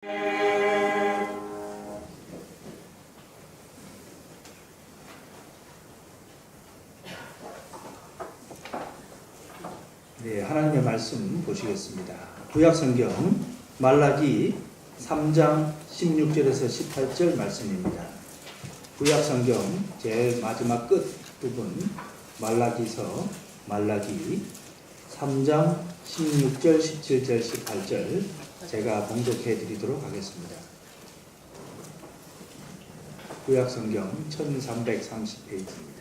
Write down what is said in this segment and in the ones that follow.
네, 하나님의 말씀 보시겠습니다. 구약성경 말라기 3장 16절에서 18절 말씀입니다. 구약성경 제일 마지막 끝 부분 말라기서 말라기 3장 16절, 17절, 18절 제가 봉독해 드리도록 하겠습니다. 구약성경 1330페이지입니다.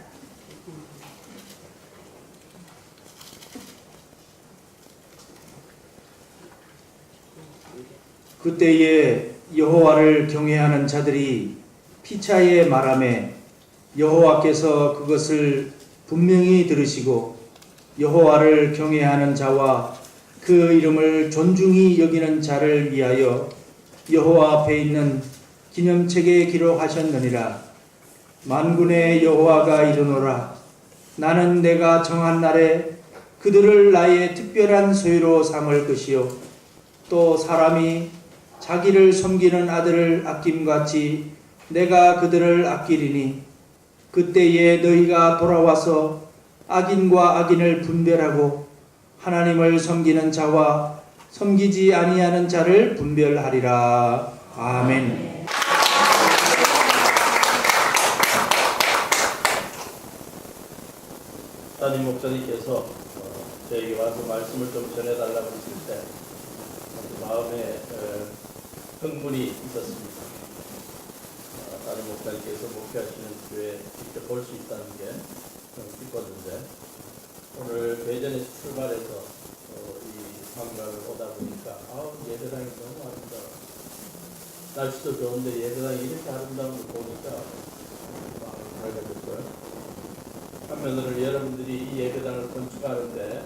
그때에 여호와를 경외하는 자들이 피차에 말하매 여호와께서 그것을 분명히 들으시고 여호와를 경외하는 자와 그 이름을 존중히 여기는 자를 위하여 여호와 앞에 있는 기념책에 기록하셨느니라. 만군의 여호와가 이르노라. 나는 내가 정한 날에 그들을 나의 특별한 소유로 삼을 것이요 또 사람이 자기를 섬기는 아들을 아낌같이 내가 그들을 아끼리니 그때에 너희가 돌아와서 악인과 악인을 분별하고 하나님을 섬기는 자와 섬기지 아니하는 자를 분별하리라. 아멘. 담임 목사님께서 저에게 와서 말씀을 좀 전해달라고 했을 때 마음에 흥분이 있었습니다. 담임 목사님께서 목회하시는 교회에 직접 볼 수 있다는 게 좀 기뻤는데 오늘 대전에서 출발해서 이 관광을 오다 보니까 예배당이 너무 아름다워. 날씨도 좋은데 예배당이 이렇게 아름다운 걸 보니까 마음이 밝아졌고요. 한면으로는 여러분들이 이 예배당을 건축하는데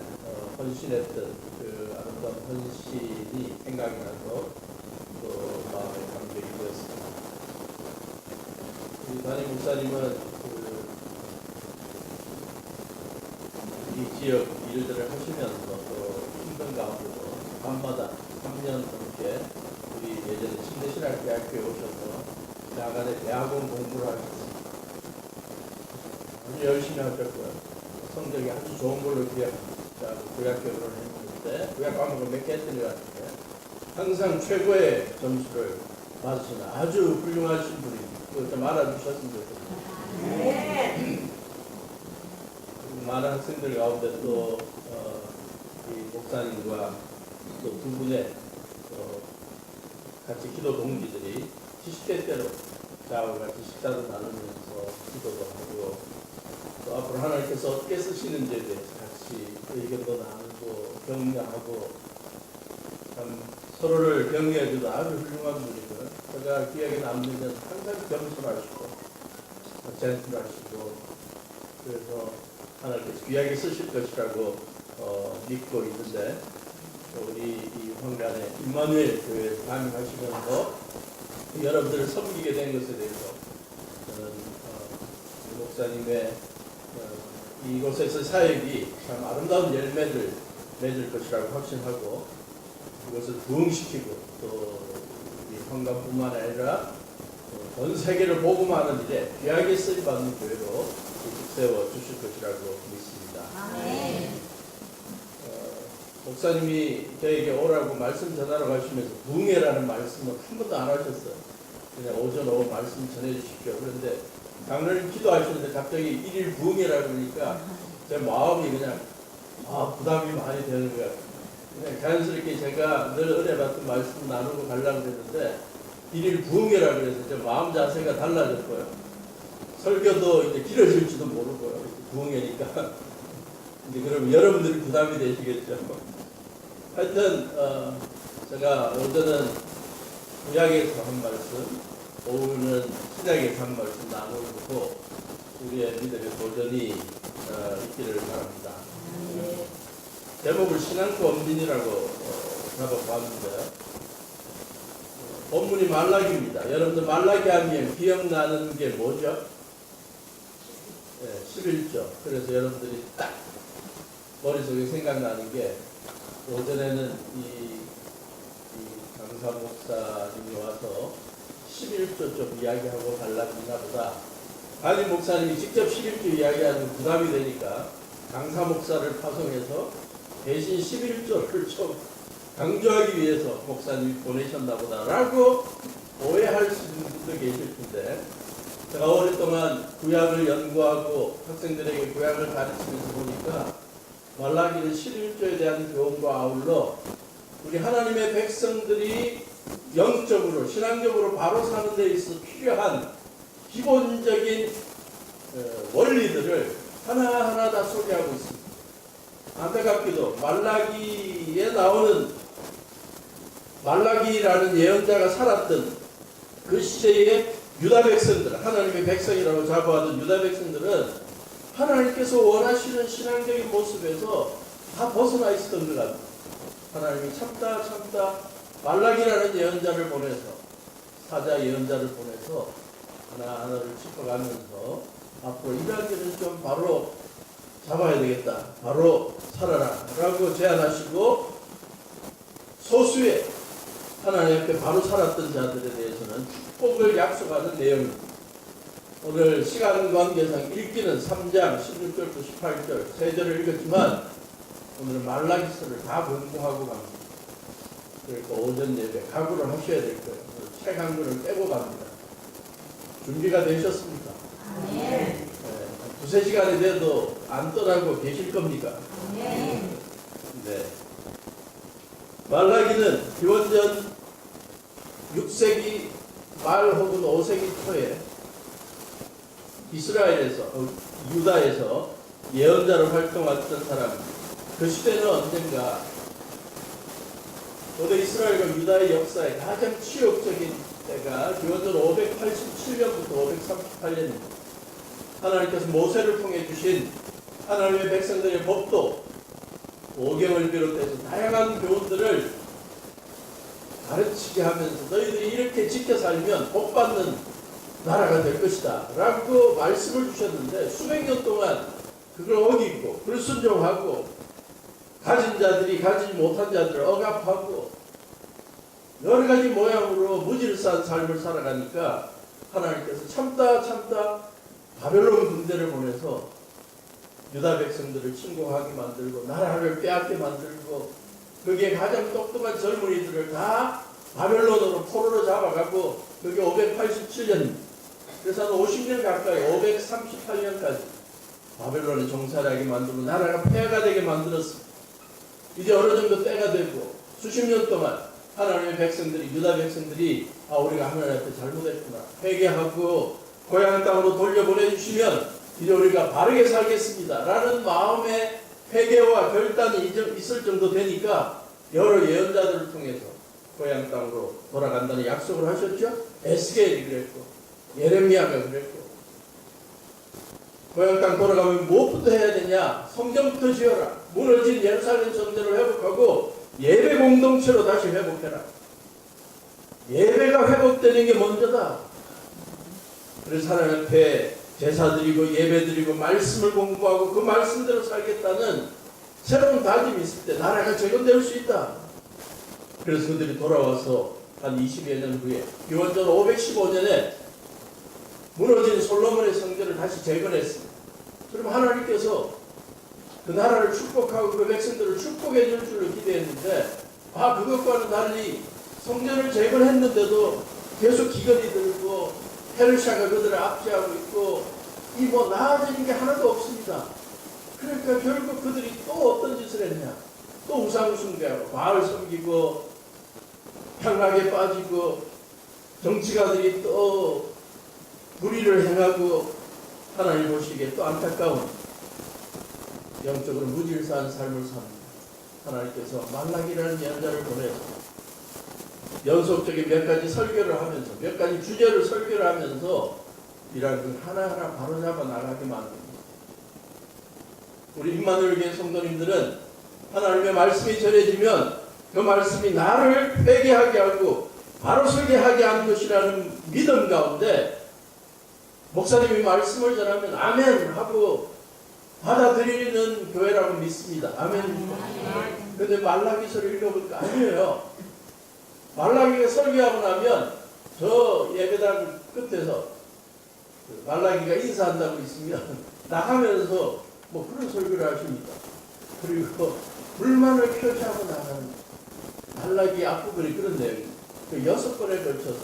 헌신했던 그 아름다운 헌신이 생각이 나서 또 마음에 감격이 되었습니다. 우리 담임 목사님은 이 지역 일들을 하시면서 또 힘든 가운데도 밤마다 3년 넘게 우리 예전에 침대신학대학교에 오셔서 야간에 대학원 공부를 하셨습니다. 아주 열심히 하셨고요. 성적이 아주 좋은 걸로 기억합니다. 구약교육을 했는데 구약 과목을 몇 개 했던 것 같은데 항상 최고의 점수를 받으시는 아주 훌륭하신 분입니다. 그거 좀 알아주셨으면 좋겠습니다. 많은 학생들 가운데 또 이 목사님과 또 두 분의 같이 기도 동기들이 70대 때로 저하고 같이 식사도 나누면서 기도도 하고 또 앞으로 하나님께서 어떻게 쓰시는지에 대해서 같이 의견도 나누고 격려하고 참 서로를 격려해주도 아주 훌륭한 분이고요. 제가 기억에 남는 건 항상 겸손하시고 젠틀하시고 그래서 하나님께서 귀하게 쓰실 것이라고 믿고 있는데 우리 이 황간의 임마누엘 교회에 담임하시면서 여러분들을 섬기게 된 것에 대해서 저는 목사님의 이곳에서 사역이 참 아름다운 열매를 맺을 것이라고 확신하고 이것을 부흥시키고 또 우리 황간뿐만 아니라 전 세계를 복음하는 일에 귀하게 쓰임받는 교회로 세워 주실 것이라고 믿습니다. 목사님이 저에게 오라고 말씀 전하러 가시면서 부흥회라는 말씀을 한 번도 안 하셨어요. 그냥 오전 오후 말씀 전해 주십시오. 그런데 장로님 기도하시는데 갑자기 일일 부흥회라고 그러니까 제 마음이 그냥 부담이 많이 되는 것 같아요. 그냥 자연스럽게 제가 늘 은혜받던 말씀 나누고 가려고 했는데 일일 부흥회라고 그래서 제 마음 자세가 달라졌고요. 설교도 이제 길어질지도 모르고요. 부흥회니까. 근데 그럼 여러분들이 부담이 되시겠죠. 하여튼 제가 오전은 구약에서 한 말씀, 오후는 신약에서 한 말씀 나누고 우리의 믿음의 도전이 있기를 바랍니다. 제목을 신앙과 엄진이라고 잡아봤는데요. 본문이 말라기입니다. 여러분들 말라기 하면 기억나는 게 뭐죠? 11조. 그래서 여러분들이 딱 머릿속에 생각나는 게 오전에는 이 강사 목사님이 와서 11조 좀 이야기하고 달라지나 보다. 담임 목사님이 직접 11조 이야기하는 부담이 되니까 강사 목사를 파송해서 대신 11조를 좀 강조하기 위해서 목사님이 보내셨나 보다라고 오해할 수 있는 분도 계실 텐데, 제가 오랫동안 구약을 연구하고 학생들에게 구약을 가르치면서 보니까 말라기는 11조에 대한 교훈과 아울러 우리 하나님의 백성들이 영적으로 신앙적으로 바로 사는 데 있어 필요한 기본적인 원리들을 하나하나 다 소개하고 있습니다. 안타깝게도 말라기에 나오는 말라기라는 예언자가 살았던 그 시대의 유다 백성들, 하나님의 백성이라고 자부하던 유다 백성들은 하나님께서 원하시는 신앙적인 모습에서 다 벗어나 있었던 것 같아요. 하나님이 참다 말라기라는 예언자를 보내서, 사자 예언자를 보내서 하나하나를 짚어가면서 앞으로 이러한 일은 좀 바로 잡아야 되겠다, 바로 살아라 라고 제안하시고, 소수의 하나님 앞에 바로 살았던 자들에 대해서는 축복을 약속하는 내용입니다. 오늘 시간 관계상 읽기는 3장 16절부터 18절 세 절을 읽었지만 오늘은 말라기서를 다 공부하고 갑니다. 그러니까 오전 예배 각오를 하셔야 될 거예요. 책 한 권을 빼고 갑니다. 준비가 되셨습니까? 네. 두세 시간이 돼도 안 떠나고 계실 겁니까? 네. 말라기는 기원전 6세기 말 혹은 5세기 초에 이스라엘에서, 유다에서 예언자로 활동했던 사람입니다. 그 시대는 언젠가 고대 이스라엘과 유다의 역사의 가장 치욕적인 때가 기원전 587년부터 538년입니다. 하나님께서 모세를 통해 주신 하나님의 백성들의 법도, 오경을 비롯해서 다양한 교훈들을 가르치게 하면서 너희들이 이렇게 지켜 살면 복받는 나라가 될 것이다 라고 말씀을 주셨는데, 수백 년 동안 그걸 어기고 불순종하고 가진 자들이 가지지 못한 자들을 억압하고 여러 가지 모양으로 무질서한 삶을 살아가니까 하나님께서 참다 바벨론 군대를 보내서 유다 백성들을 침공하게 만들고 나라를 빼앗게 만들고, 거기에 가장 똑똑한 젊은이들을 다 바벨론으로 포로로 잡아가고, 그게 587년, 그래서 한 50년 가까이 538년까지 바벨론에 종살이하게 만들고 나라가 폐하가 되게 만들었습니다. 이제 어느 정도 때가 되고 수십 년 동안 하나님의 백성들이, 유다 백성들이 우리가 하나님 앞에 잘못했구나 회개하고 고향 땅으로 돌려보내주시면 이제 우리가 바르게 살겠습니다 라는 마음의 회개와 결단이 있을 정도 되니까 여러 예언자들을 통해서 고향 땅으로 돌아간다는 약속을 하셨죠. 에스겔이 그랬고 예레미야가 그랬고, 고향 땅 돌아가면 무엇부터 해야 되냐? 성전부터 지어라. 무너진 예루살렘 성전을 회복하고 예배 공동체로 다시 회복해라. 예배가 회복되는 게 먼저다. 그래서 하나님 앞에 제사 드리고 예배 드리고 말씀을 공부하고 그 말씀대로 살겠다는 새로운 다짐이 있을 때 나라가 재건될 수 있다. 그래서 그들이 돌아와서 한 20여 년 후에 기원전 515년에 무너진 솔로몬의 성전을 다시 재건했습니다. 그럼 하나님께서 그 나라를 축복하고 그 백성들을 축복해 줄 줄로 기대했는데, 그것과는 달리 성전을 재건했는데도 계속 기근이 들고 페르시아가 그들을 압제하고 있고 이 나아지는 게 하나도 없습니다. 그러니까 결국 그들이 또 어떤 짓을 했냐? 또 우상 숭배하고 바알 섬기고 향락에 빠지고 정치가들이 또 불의를 행하고 하나님 보시기에 또 안타까운 영적으로 무질서한 삶을 삽니다. 하나님께서 말라기라는 예언자를 보내서 연속적인 몇 가지 설교를 하면서 몇 가지 주제를 설교를 하면서 이러한 걸 하나하나 바로잡아 나가게 만듭니다. 우리 임마누엘 교회 성도님들은 하나님의 말씀이 전해지면 그 말씀이 나를 회개하게 하고 바로 서게 하게 한 것이라는 믿음 가운데 목사님이 말씀을 전하면 아멘 하고 받아들이는 교회라고 믿습니다. 아멘. 그런데 말라기서를 읽어보니까 아니에요. 말라기가 설교하고 나면 저 예배당 끝에서 그 말라기가 인사한다고 있으면 나가면서 뭐 그런 설교를 하십니다. 그리고 불만을 표시하고 나가는 말라기 앞부분이 그런 내용입니다. 그 6번에 걸쳐서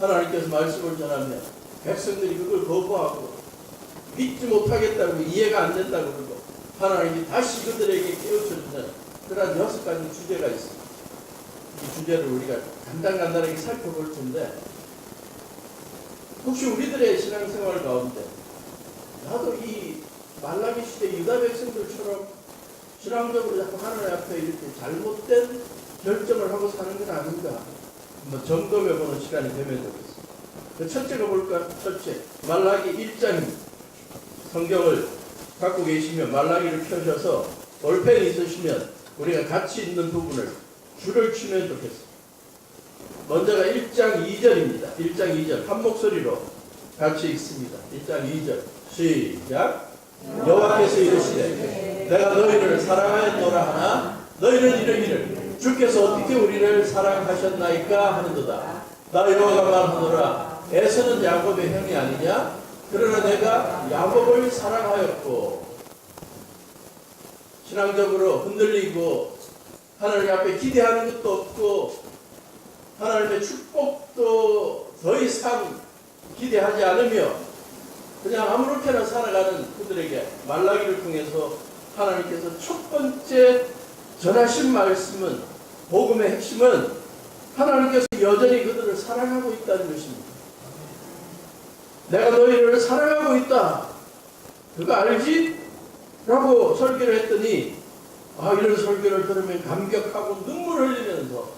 하나님께서 말씀을 전하면 백성들이 그걸 거부하고 믿지 못하겠다고 이해가 안 된다고 그러고 하나님이 다시 그들에게 깨우쳐주는 그런 6가지 주제가 있습니다. 이 주제를 우리가 간단하게 살펴볼 텐데 혹시 우리들의 신앙생활 가운데 나도 이 말라기 시대 유다 백성들처럼 신앙적으로 자꾸 하나님 앞에 이렇게 잘못된 결정을 하고 사는 건 아닌가 한번 점검해보는 시간이 되면 좋겠습니다. 그 첫째가 뭘까? 첫째, 말라기 1장입니다. 성경을 갖고 계시면 말라기를 펴셔서 볼펜이 있으시면 우리가 같이 있는 부분을 줄을 치면 좋겠습니다. 먼저가 1장 2절입니다. 1장 2절 한 목소리로 같이 읽습니다. 1장 2절 시작. 여호와께서 이르시되 내가 너희를 사랑하였노라 하나 너희는 이르기를 주께서 어떻게 우리를 사랑하셨나이까 하는도다. 나 여호와가 말하노라 에서는 야곱의 형이 아니냐? 그러나 내가 야곱을 사랑하였고. 신앙적으로 흔들리고 하나님 앞에 기대하는 것도 없고 하나님의 축복도 더 이상 기대하지 않으며 그냥 아무렇게나 살아가는 그들에게 말라기를 통해서 하나님께서 첫 번째 전하신 말씀은 복음의 핵심은 하나님께서 여전히 그들을 사랑하고 있다는 것입니다. 내가 너희를 사랑하고 있다. 그거 알지? 라고 설교를 했더니 이런 설교를 들으면 감격하고 눈물 흘리면서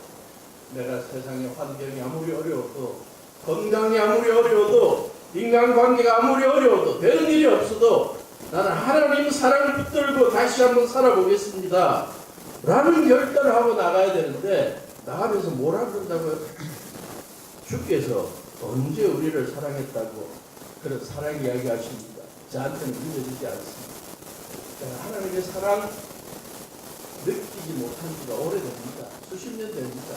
내가 세상의 환경이 아무리 어려워도 건강이 아무리 어려워도 인간관계가 아무리 어려워도 되는 일이 없어도 나는 하나님 사랑을 붙들고 다시 한번 살아보겠습니다. 라는 결단을 하고 나가야 되는데 나가면서 뭐라 그런다고요? 주께서 언제 우리를 사랑했다고 그런 사랑 이야기 하십니다. 저한테는 믿어지지 않습니다. 하나님의 사랑 느끼지 못한 지가 오래됩니다. 수십 년 됩니다.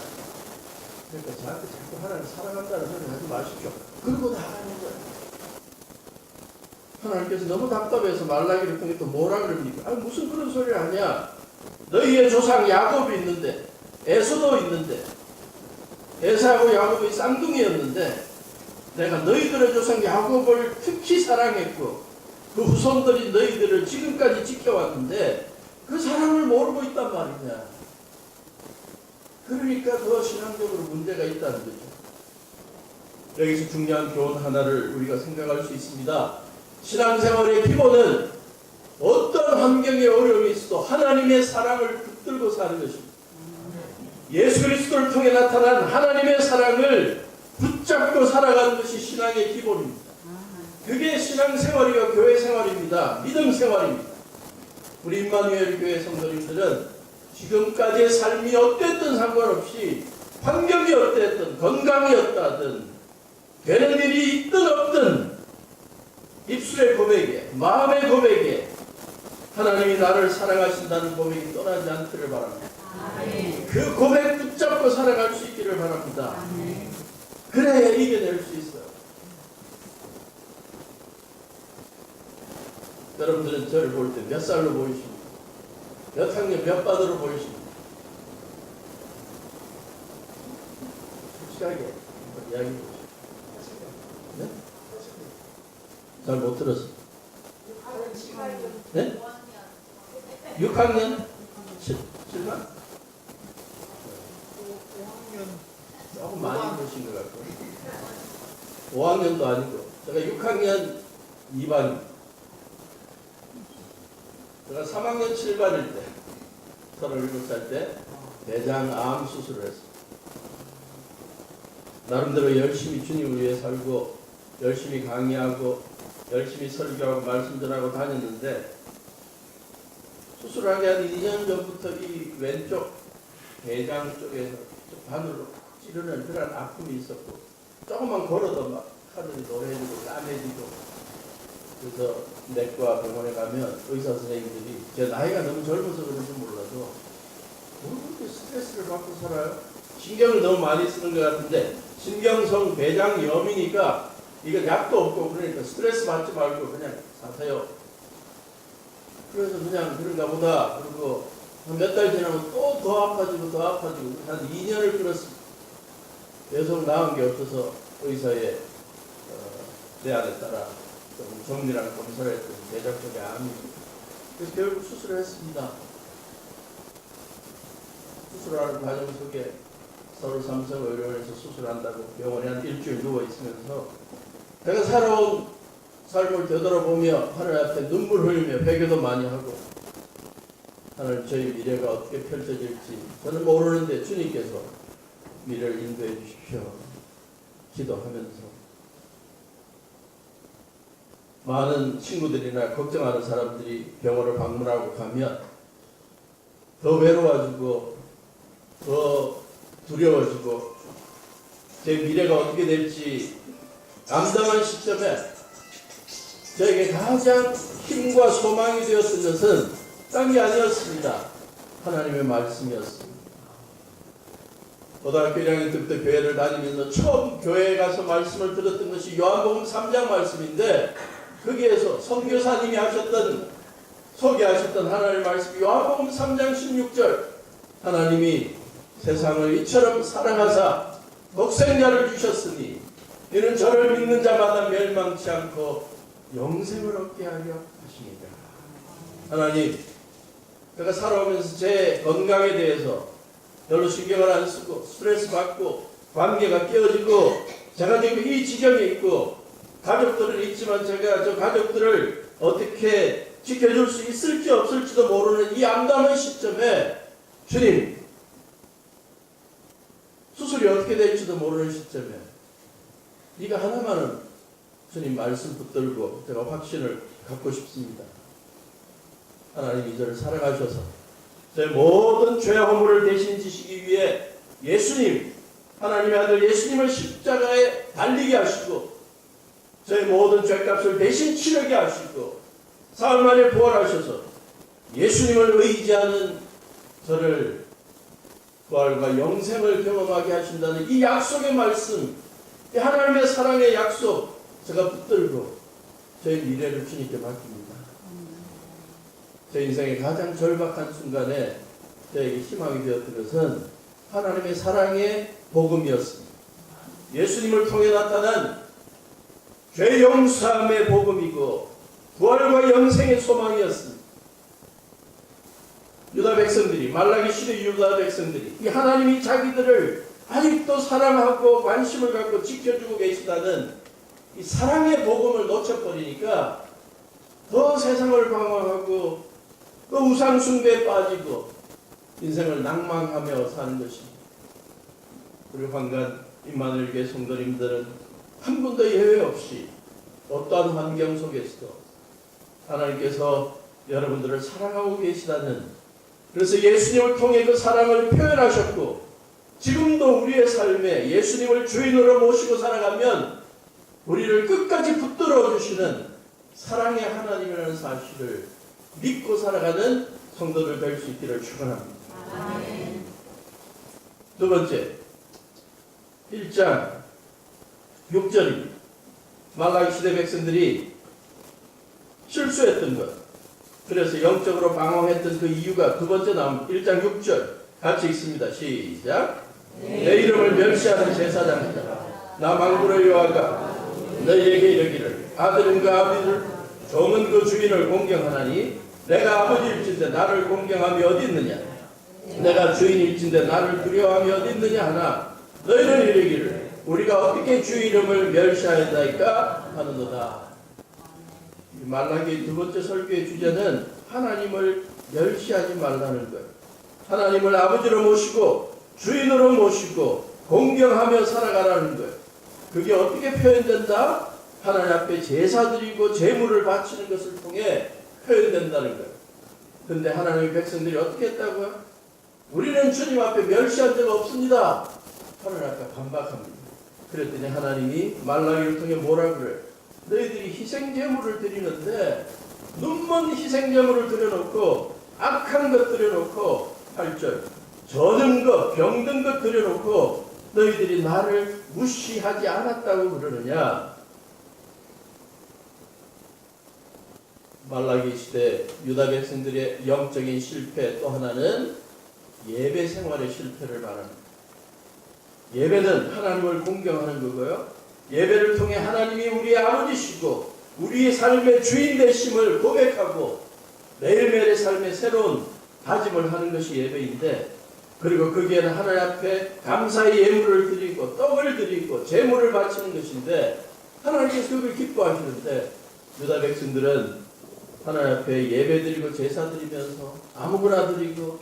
그러니까 저한테 자꾸 하나님 사랑한다는 소리 하지 마십시오. 그러고 나가는 거예요. 하나님께서 너무 답답해서 말라기를 통해 또 뭐라 그럽니까? 무슨 그런 소리를 하냐? 너희의 조상 야곱이 있는데 에서도 있는데 에사하고 야곱이 쌍둥이였는데 내가 너희들의 조상 야곱을 특히 사랑했고 그 후손들이 너희들을 지금까지 지켜왔는데 그 사랑을 모르고 있단 말이냐. 그러니까 더 신앙적으로 문제가 있다는 거죠. 여기서 중요한 교훈 하나를 우리가 생각할 수 있습니다. 신앙생활의 기본은 어떤 환경에 어려움이 있어도 하나님의 사랑을 붙들고 사는 것입니다. 예수 그리스도를 통해 나타난 하나님의 사랑을 붙잡고 살아가는 것이 신앙의 기본입니다. 그게 신앙생활이요 교회 생활입니다. 믿음 생활입니다. 우리 임마누엘 교회 성도님들은 지금까지의 삶이 어땠든 상관없이 환경이 어땠든 건강이 어떠든 되는 일이 있든 없든 입술의 고백에 마음의 고백에 하나님이 나를 사랑하신다는 고백이 떠나지 않기를 바랍니다. 아멘. 그 고백 붙잡고 살아갈 수 있기를 바랍니다. 아멘. 그래야 이겨낼 수 있어요. 여러분들은 저를 볼 때 몇 살로 보이십니까? 몇 학년 몇 반으로 보이십니까? 솔직하게 이야기 해보세요. 네? 잘 못 들었어. 네? 6학년? 7반? 5학년 조금 많이 보신 것 같고 5학년도 아니고 제가 6학년 2반입니다. 제가 3학년 7반일 때 37살 때 대장암 수술을 했습니다. 나름대로 열심히 주님을 위해 살고 열심히 강의하고 열심히 설교하고 말씀 전하고 다녔는데 수술하기 한 2년 전부터 이 왼쪽 대장 쪽에서 바늘로 찌르는 그런 아픔이 있었고 조금만 걸어도 막 하늘이 노래지고 까매지고 그래서 내과 병원에 가면 의사 선생님들이 제 나이가 너무 젊어서 그런지 몰라도 뭐 그렇게 스트레스를 받고 살아요? 신경을 너무 많이 쓰는 것 같은데 신경성 배장염이니까 이거 약도 없고 그러니까 스트레스 받지 말고 그냥 사세요. 그래서 그냥 그런가 보다. 그리고 몇 달 지나면 또 더 아파지고 더 아파지고 한 2년을 끌었습니다. 계속 나은 게 없어서 의사의 내안에 따라 좀 정밀한 검사를 했더니 대장적인 암입니다. 그래서 결국 수술을 했습니다. 수술하는 과정 속에 서울 삼성의료원에서 수술한다고 병원에 한 일주일 누워 있으면서 내가 살아온 삶을 되돌아보며 하늘 앞에 눈물 흘리며 회개도 많이 하고 하늘 저희 미래가 어떻게 펼쳐질지 저는 모르는데 주님께서 미래를 인도해 주십시오. 기도하면서 많은 친구들이나 걱정하는 사람들이 병원을 방문하고 가면 더 외로워지고 더 두려워지고 제 미래가 어떻게 될지 암담한 시점에 저에게 가장 힘과 소망이 되었던 것은 딴 게 아니었습니다. 하나님의 말씀이었습니다. 고등학교 1학년 때부터 교회를 다니면서 처음 교회에 가서 말씀을 들었던 것이 요한복음 3장 말씀인데 거기에서 선교사님이 소개하셨던 하나님의 말씀 요한복음 3장 16절 하나님이 세상을 이처럼 사랑하사 독생자를 주셨으니 이는 저를 믿는 자마다 멸망치 않고 영생을 얻게 하려 하십니다. 하나님, 제가 살아오면서 제 건강에 대해서 별로 신경을 안 쓰고 스트레스 받고 관계가 깨어지고 제가 지금 이 지경에 있고 가족들은 있지만 제가 저 가족들을 어떻게 지켜줄 수 있을지 없을지도 모르는 이 암담한 시점에 주님 수술이 어떻게 될지도 모르는 시점에 이거 하나만은 주님 말씀 붙들고 제가 확신을 갖고 싶습니다. 하나님이 저를 사랑하셔서 제 모든 죄 허물을 대신 지시기 위해 예수님 하나님의 아들 예수님을 십자가에 달리게 하시고 저의 모든 죄값을 대신 치르게 하시고 사흘 만에 부활하셔서 예수님을 의지하는 저를 부활과 영생을 경험하게 하신다는 이 약속의 말씀, 이 하나님의 사랑의 약속 제가 붙들고 저의 미래를 주님께 맡깁니다. 제 인생의 가장 절박한 순간에 저에게 희망이 되었던 것은 하나님의 사랑의 복음이었습니다. 예수님을 통해 나타난 죄 용서함의 복음이고 부활과 영생의 소망이었습니다. 유다 백성들이 말라기 시대 유다 백성들이 이 하나님이 자기들을 아직도 사랑하고 관심을 갖고 지켜주고 계시다는 이 사랑의 복음을 놓쳐버리니까 더 세상을 방황하고 또 우상 숭배에 빠지고 인생을 낭망하며 사는 것입니다. 우리 환관 임마누엘 교회 성도님들은 한 분도 예외 없이 어떠한 환경 속에서도 하나님께서 여러분들을 사랑하고 계시다는, 그래서 예수님을 통해 그 사랑을 표현하셨고 지금도 우리의 삶에 예수님을 주인으로 모시고 살아가면 우리를 끝까지 붙들어 주시는 사랑의 하나님이라는 사실을 믿고 살아가는 성도들 될 수 있기를 축원합니다. 두 번째 1장 6절입니다. 말라기 시대 백성들이 실수했던 것, 그래서 영적으로 방황했던 그 이유가 두 번째 나옵니다. 1장 6절 같이 읽습니다. 시작. 내 이름을 멸시하는 제사장이다. 나 망군의 여호와가 너희에게 이르기를 아들인가 아비들 종은 그 주인을 공경하나니 내가 아버지일진데 나를 공경함이 어디 있느냐, 내가 주인일진데 나를 두려워함이 어디 있느냐 하나 너희는 이르기를 우리가 어떻게 주 이름을 멸시하였나이까 하는도다. 말라기 두 번째 설교의 주제는 하나님을 멸시하지 말라는 것, 하나님을 아버지로 모시고 주인으로 모시고 공경하며 살아가라는 것. 그게 어떻게 표현된다? 하나님 앞에 제사 드리고 제물을 바치는 것을 통해 표현된다는 것. 근데 하나님의 백성들이 어떻게 했다고요? 우리는 주님 앞에 멸시한 적 없습니다. 하나님 앞에 반박합니다. 그랬더니 하나님이 말라기를 통해 뭐라 그래? 너희들이 희생제물을 드리는데 눈먼 희생제물을 드려놓고 악한 것 드려놓고 8절 저는 것, 병든 것 들여놓고 너희들이 나를 무시하지 않았다고 그러느냐? 말라기 시대 유다 백성들의 영적인 실패 또 하나는 예배 생활의 실패를 말합니다. 예배는 하나님을 공경하는 거고요. 예배를 통해 하나님이 우리의 아버지시고 우리의 삶의 주인 되심을 고백하고 매일매일의 삶에 새로운 다짐을 하는 것이 예배인데, 그리고 거기에는 하나님 앞에 감사의 예물을 드리고 떡을 드리고 제물을 바치는 것인데, 하나님께서 그걸 기뻐하시는데 유다 백성들은 하나님 앞에 예배 드리고 제사 드리면서 아무거나 드리고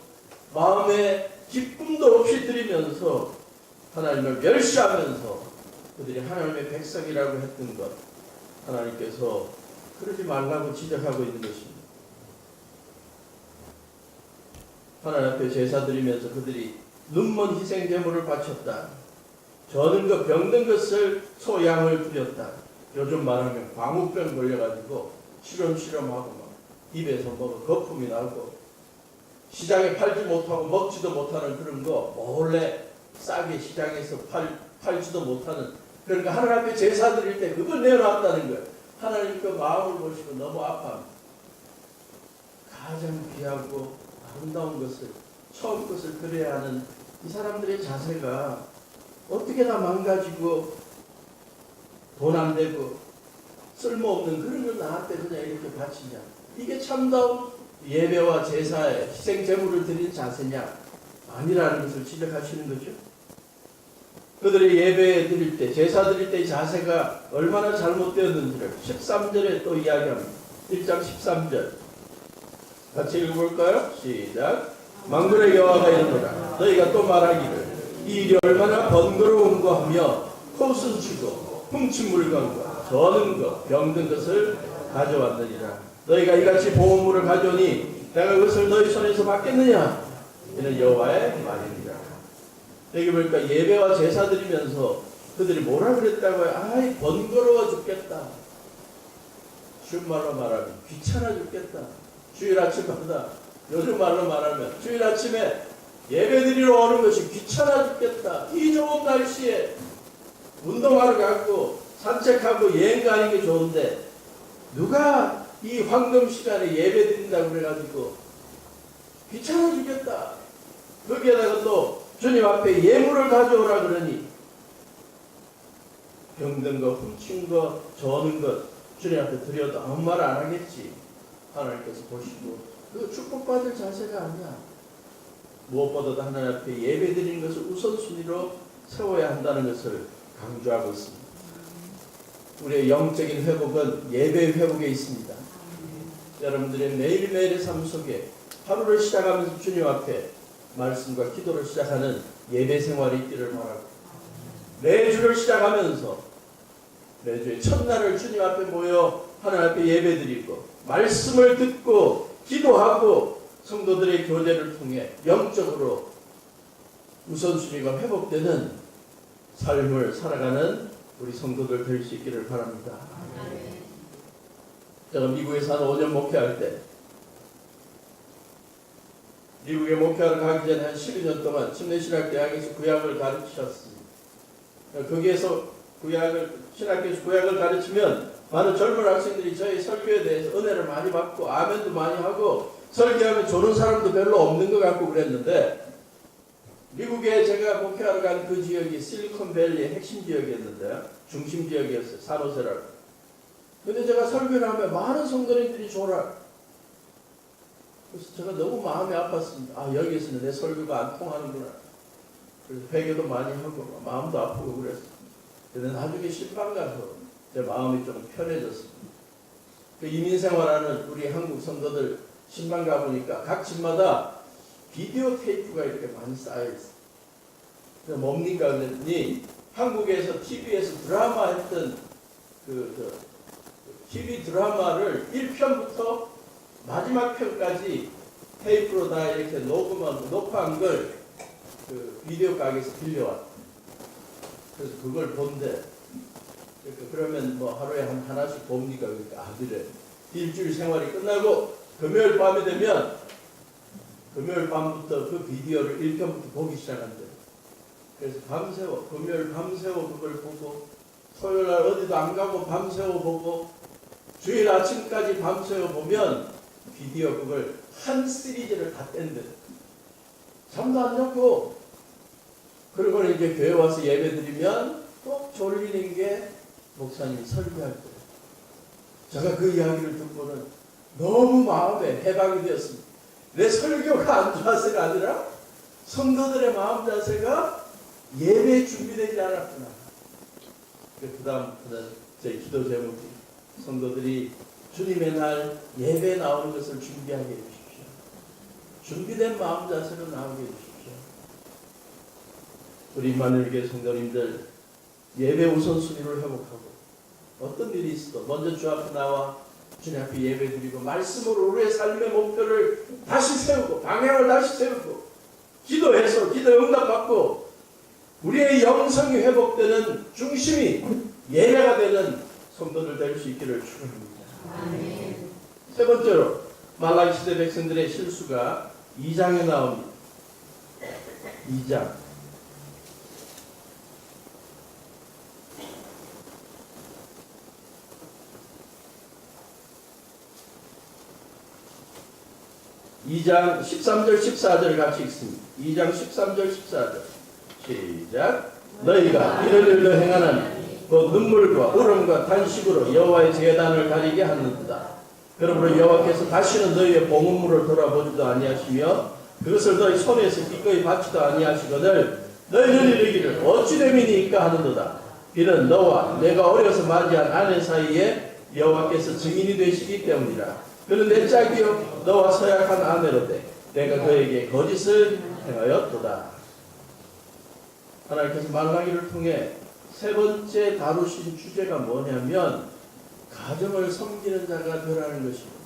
마음에 기쁨도 없이 드리면서 하나님을 멸시하면서 그들이 하나님의 백성이라고 했던 것, 하나님께서 그러지 말라고 지적하고 있는 것입니다. 하나님 앞에 제사 드리면서 그들이 눈먼 희생 제물을 바쳤다. 저는 것 병든 것을 소양을 드렸다. 요즘 말하면 광우병 걸려가지고 시름시름하고 막 입에서 뭐 거품이 나고 시장에 팔지 못하고 먹지도 못하는 그런 거 몰래 싸게 시장에서 팔지도 못하는, 그러니까 하나님 앞에 제사 드릴 때 그걸 내어놨다는 거예요. 하나님 그 마음을 보시고 너무 아파합니다. 가장 귀하고 아름다운 것을, 처음 것을 드려야 하는 이 사람들의 자세가 어떻게 다 망가지고 돈 안 되고 쓸모없는 그런 걸 나한테 그냥 이렇게 바치냐. 이게 참다운 예배와 제사에 희생 제물을 드리는 자세냐? 아니라는 것을 지적하시는 거죠. 그들의 예배 드릴 때, 제사 드릴 때의 자세가 얼마나 잘못되었는지를 13절에 또 이야기합니다. 1장 13절 같이 읽어볼까요? 시작. 만군의 여호와가 이르노라. 너희가 또 말하기를 이 일이 얼마나 번거로운가 하며 코웃음 치고 훔친 물건과 저는 것, 병든 것을 가져왔느니라. 너희가 이같이 보물을 가져오니 내가 그것을 너희 손에서 받겠느냐? 이는 여호와의 말입니다. 여기 보니까 예배와 제사 드리면서 그들이 뭐라 그랬다고요? 아이 번거로워 죽겠다. 쉬운 말로 말하면 귀찮아 죽겠다. 주일 아침마다, 요즘 말로 말하면 주일 아침에 예배 드리러 오는 것이 귀찮아 죽겠다. 이 좋은 날씨에 운동하러 가고 산책하고 여행 가는 게 좋은데 누가 이 황금 시간에 예배 드린다고 그래가지고 귀찮아 죽겠다. 거기에다가 또 주님 앞에 예물을 가져오라 그러니 병든 것, 훔친 것, 저는 것 주님 앞에 드려도 아무 말 안 하겠지. 하나님께서 보시고 그 축복받을 자세가 아니야. 무엇보다도 하나님 앞에 예배 드리는 것을 우선순위로 세워야 한다는 것을 강조하고 있습니다. 우리의 영적인 회복은 예배 회복에 있습니다. 여러분들의 매일매일의 삶 속에 하루를 시작하면서 주님 앞에 말씀과 기도를 시작하는 예배 생활이 있기를 바라고, 매주를 시작하면서 매주의 첫날을 주님 앞에 모여 하나님 앞에 예배 드리고 말씀을 듣고 기도하고 성도들의 교제를 통해 영적으로 우선순위가 회복되는 삶을 살아가는 우리 성도들 될 수 있기를 바랍니다. 제가 미국에서 한 5년 목회할 때, 미국에 목회하러 가기 전에 한 12년 동안 침례신학대학에서 구약을 가르치셨습니다. 거기에서 신학교에서 구약을 가르치면 많은 젊은 학생들이 저희 설교에 대해서 은혜를 많이 받고 아멘도 많이 하고 설교하면 조는 사람도 별로 없는 것 같고 그랬는데, 미국에 제가 목회하러 간 그 지역이 실리콘밸리의 핵심 지역이었는데 중심 지역이었어요. 산호세라고. 근데 제가 설교를 하면 많은 성도님들이 졸아요. 그래서 제가 너무 마음이 아팠습니다. 아, 여기서는 내 설교가 안 통하는구나. 그래서 회개도 많이 하고 마음도 아프고 그랬어요. 근데 나중에 신방 가서 제 마음이 좀 편해졌습니다. 그 이민생활하는 우리 한국 성도들 신방 가보니까 각 집마다 비디오 테이프가 이렇게 많이 쌓여있어요. 그래서 뭡니까 그랬더니 한국에서 TV에서 드라마 했던 TV 드라마를 1편부터 마지막 편까지 테이프로 다 이렇게 녹화한 걸 그 비디오 가게에서 빌려왔다. 그래서 그걸 본대. 그러면 뭐 하루에 하나씩 봅니까? 그러니까 아, 그래. 일주일 생활이 끝나고 금요일 밤에 되면 금요일 밤부터 그 비디오를 1편부터 보기 시작한대요. 그래서 밤새워, 금요일 밤새워 그걸 보고, 토요일 날 어디도 안 가고 밤새워 보고, 주일 아침까지 밤새워 보면 비디오 그걸 한 시리즈를 다 뗀대. 잠도 안 자고, 그리고 이제 교회 와서 예배 드리면 꼭 졸리는 게 목사님이 설교할 때. 제가 그 이야기를 듣고는 너무 마음에 해방이 되었습니다. 내 설교가 안 좋아서가 아니라 성도들의 마음 자세가 예배에 준비되지 않았구나. 그 다음부터는 제 기도 제목이 성도들이 주님의 날 예배에 나오는 것을 준비하게 해주십시오. 준비된 마음 자세로 나오게 해주십시오. 우리 임마누엘교회 성도님들 예배 우선순위를 회복하고 어떤 일이 있어도 먼저 주 앞에 나와 주님 앞에 예배 드리고 말씀으로 우리의 삶의 목표를 다시 세우고 방향을 다시 세우고 기도해서 기도 응답받고 우리의 영성이 회복되는 중심이 예배가 되는 성도들 될 수 있기를 축원합니다. 세 번째로 말라기 시대 백성들의 실수가 2장에 나옵니다. 2장 2장 13절 14절 같이 읽습니다. 2장 13절 14절 시작. 너희가 이런 일로 행하는 곧 눈물과 울음과 탄식으로 여호와의 제단을 가리게 하는도다. 그러므로 여호와께서 다시는 너희의 봉헌물을 돌아보지도 아니하시며 그것을 너희 손에서 기꺼이 받지도 아니하시거늘 너희는 이르기를 어찌 됨이니까 하는도다. 이는 너와 내가 어려서 맞이한 아내 사이에 여호와께서 증인이 되시기 때문이라. 그는 내 짝이요 너와 서약한 아내로되 내가 그에게 거짓을 행하였도다. 하나님께서 말라기를 통해 세 번째 다루신 주제가 뭐냐면 가정을 섬기는 자가 되라는 것입니다.